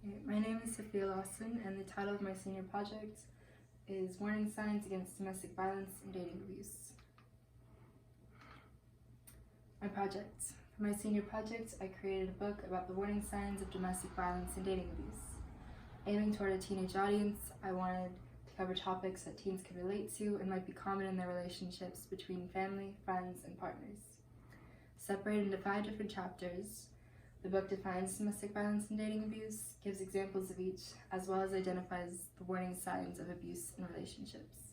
My name is Sophia Lawson, and the title of my senior project is Warning Signs Against Domestic Violence and Dating Abuse. My project. For my senior project, I created a book about the warning signs of domestic violence and dating abuse. Aiming toward a teenage audience, I wanted to cover topics that teens could relate to and might be common in their relationships between family, friends, and partners. Separated into 5 different chapters, the book defines domestic violence and dating abuse, gives examples of each, as well as identifies the warning signs of abuse in relationships.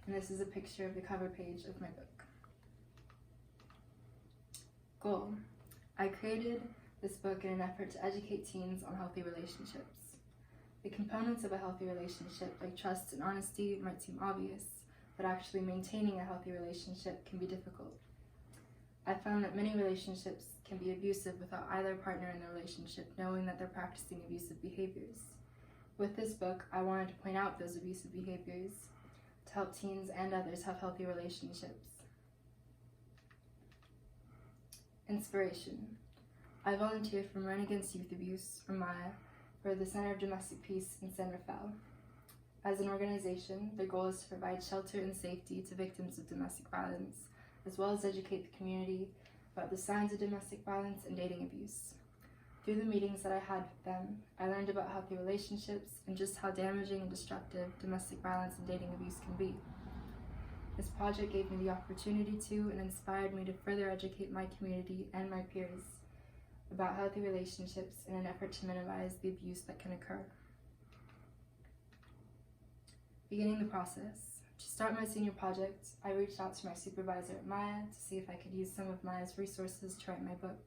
And this is a picture of the cover page of my book. Goal. I created this book in an effort to educate teens on healthy relationships. The components of a healthy relationship, like trust and honesty, might seem obvious, but actually maintaining a healthy relationship can be difficult. I found that many relationships can be abusive without either partner in the relationship knowing that they're practicing abusive behaviors. With this book, I wanted to point out those abusive behaviors to help teens and others have healthy relationships. Inspiration. I volunteer from Run Against Youth Abuse, or MAIA, for the Center of Domestic Peace in San Rafael. As an organization, their goal is to provide shelter and safety to victims of domestic violence, as well as educate the community about the signs of domestic violence and dating abuse. Through the meetings that I had with them, I learned about healthy relationships and just how damaging and destructive domestic violence and dating abuse can be. This project gave me the opportunity to and inspired me to further educate my community and my peers about healthy relationships in an effort to minimize the abuse that can occur. Beginning the process. To start my senior project, I reached out to my supervisor at MAIA to see if I could use some of MAIA's resources to write my book.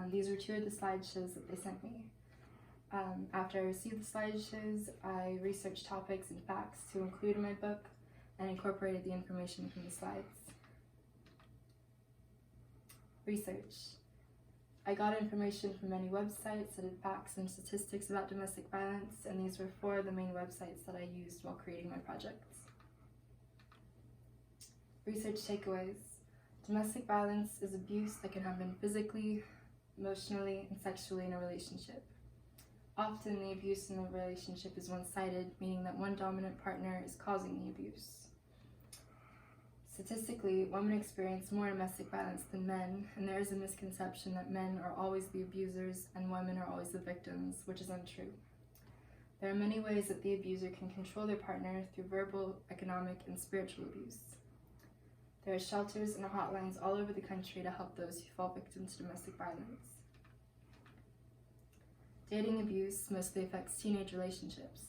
These were 2 of the slideshows that they sent me. After I received the slideshows, I researched topics and facts to include in my book and incorporated the information from the slides. Research. I got information from many websites that had facts and statistics about domestic violence, and these were 4 of the main websites that I used while creating my projects. Research takeaways. Domestic violence is abuse that can happen physically, emotionally, and sexually in a relationship. Often the abuse in the relationship is one-sided, meaning that one dominant partner is causing the abuse. Statistically, women experience more domestic violence than men, and there is a misconception that men are always the abusers and women are always the victims, which is untrue. There are many ways that the abuser can control their partner through verbal, economic, and spiritual abuse. There are shelters and hotlines all over the country to help those who fall victim to domestic violence. Dating abuse mostly affects teenage relationships.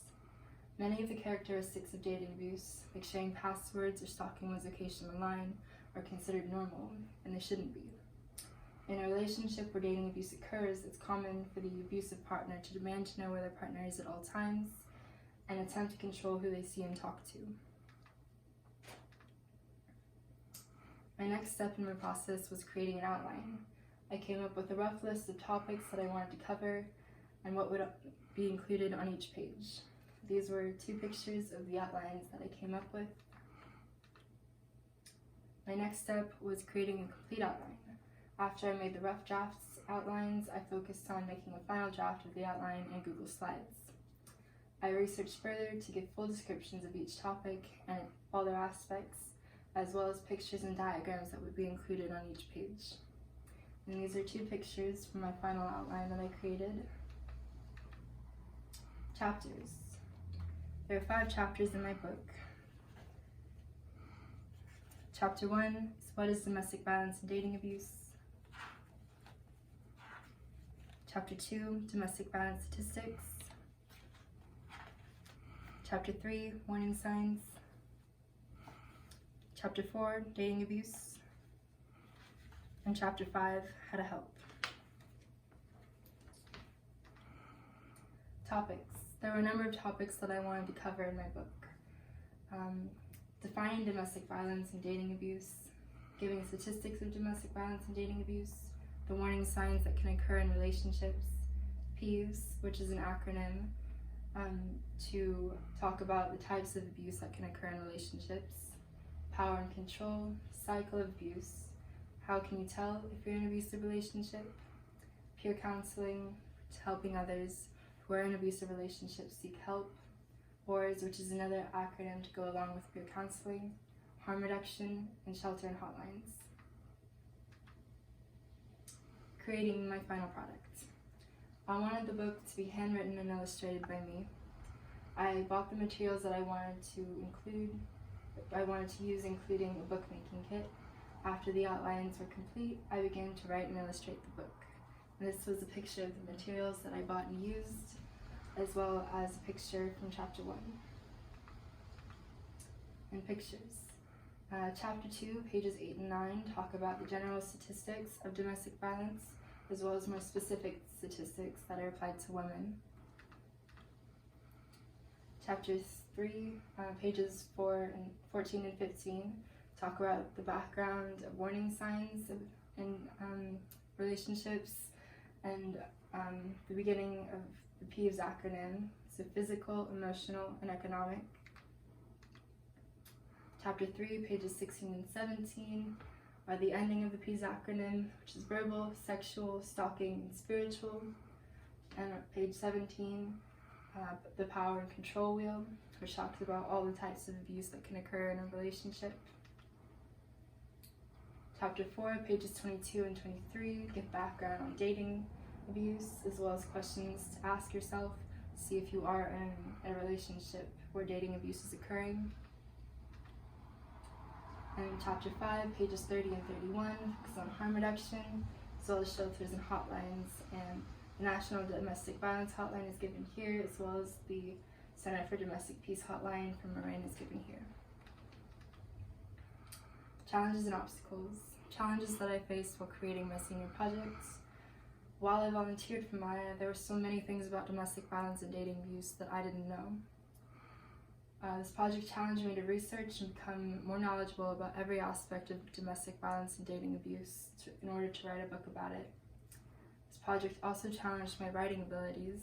Many of the characteristics of dating abuse, like sharing passwords or stalking one's location online, are considered normal, and they shouldn't be. In a relationship where dating abuse occurs, it's common for the abusive partner to demand to know where their partner is at all times and attempt to control who they see and talk to. My next step in my process was creating an outline. I came up with a rough list of topics that I wanted to cover and what would be included on each page. These were 2 pictures of the outlines that I came up with. My next step was creating a complete outline. After I made the rough drafts outlines, I focused on making a final draft of the outline in Google Slides. I researched further to give full descriptions of each topic and all their aspects, as well as pictures and diagrams that would be included on each page. And these are 2 pictures from my final outline that I created. Chapters. There are 5 chapters in my book. Chapter 1 is what is domestic violence and dating abuse. Chapter 2, domestic violence statistics. Chapter 3, warning signs. Chapter 4, dating abuse. And Chapter 5, how to help. Topics. There were a number of topics that I wanted to cover in my book. Defining domestic violence and dating abuse, giving statistics of domestic violence and dating abuse, the warning signs that can occur in relationships, PEEVS, which is an acronym to talk about the types of abuse that can occur in relationships, power and control, cycle of abuse, how can you tell if you're in an abusive relationship, peer counseling, helping others, who are in abusive relationships seek help, WARS, which is another acronym to go along with peer counseling, harm reduction, and shelter and hotlines. Creating my final product. I wanted the book to be handwritten and illustrated by me. I bought the materials that I wanted to use, including a bookmaking kit. After the outlines were complete, I began to write and illustrate the book. And this was a picture of the materials that I bought and used, as well as a picture from chapter 1. And pictures. Chapter 2, pages 8 and 9, talk about the general statistics of domestic violence, as well as more specific statistics that are applied to women. Chapter 3, pages 14 and 15, talk about the background of warning signs in relationships, and the beginning of the PEVES acronym, so physical, emotional, and economic. Chapter 3, pages 16 and 17, are the ending of the PEVES acronym, which is verbal, sexual, stalking, and spiritual. And page 17, the power and control wheel, which talks about all the types of abuse that can occur in a relationship. Chapter 4, pages 22 and 23, give background on dating abuse, as well as questions to ask yourself to see if you are in a relationship where dating abuse is occurring. And chapter 5, pages 30 and 31, focus on harm reduction, as well as shelters and hotlines, and the National Domestic Violence Hotline is given here, as well as the Center for Domestic Peace Hotline from Marin is given here. Challenges and obstacles. Challenges that I faced while creating my senior projects. While I volunteered for Maya, there were so many things about domestic violence and dating abuse that I didn't know. This project challenged me to research and become more knowledgeable about every aspect of domestic violence and dating abuse in order to write a book about it. This project also challenged my writing abilities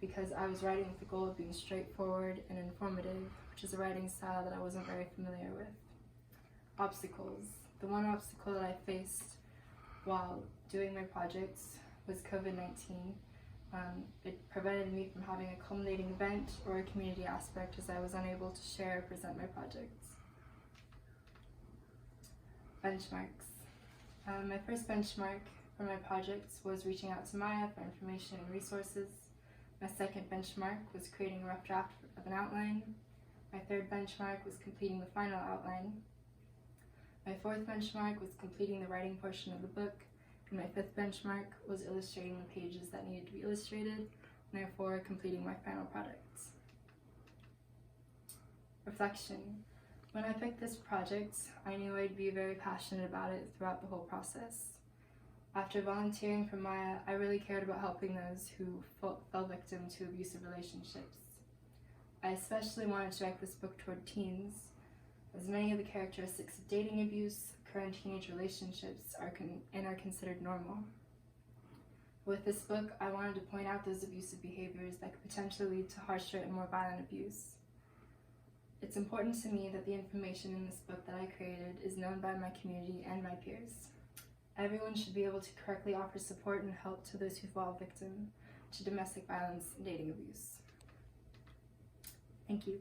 because I was writing with the goal of being straightforward and informative, which is a writing style that I wasn't very familiar with. Obstacles. The one obstacle that I faced while doing my projects was COVID-19. It prevented me from having a culminating event or a community aspect, as I was unable to share or present my projects. Benchmarks. My first benchmark for my projects was reaching out to Maya for information and resources. My second benchmark was creating a rough draft of an outline. My third benchmark was completing the final outline. My fourth benchmark was completing the writing portion of the book. And my fifth benchmark was illustrating the pages that needed to be illustrated, and therefore completing my final products. Reflection. When I picked this project, I knew I'd be very passionate about it throughout the whole process. After volunteering for Maya, I really cared about helping those who fell victim to abusive relationships. I especially wanted to direct this book toward teens, as many of the characteristics of dating abuse occur in teenage relationships are considered normal. With this book, I wanted to point out those abusive behaviors that could potentially lead to harsher and more violent abuse. It's important to me that the information in this book that I created is known by my community and my peers. Everyone should be able to correctly offer support and help to those who fall victim to domestic violence and dating abuse. Thank you.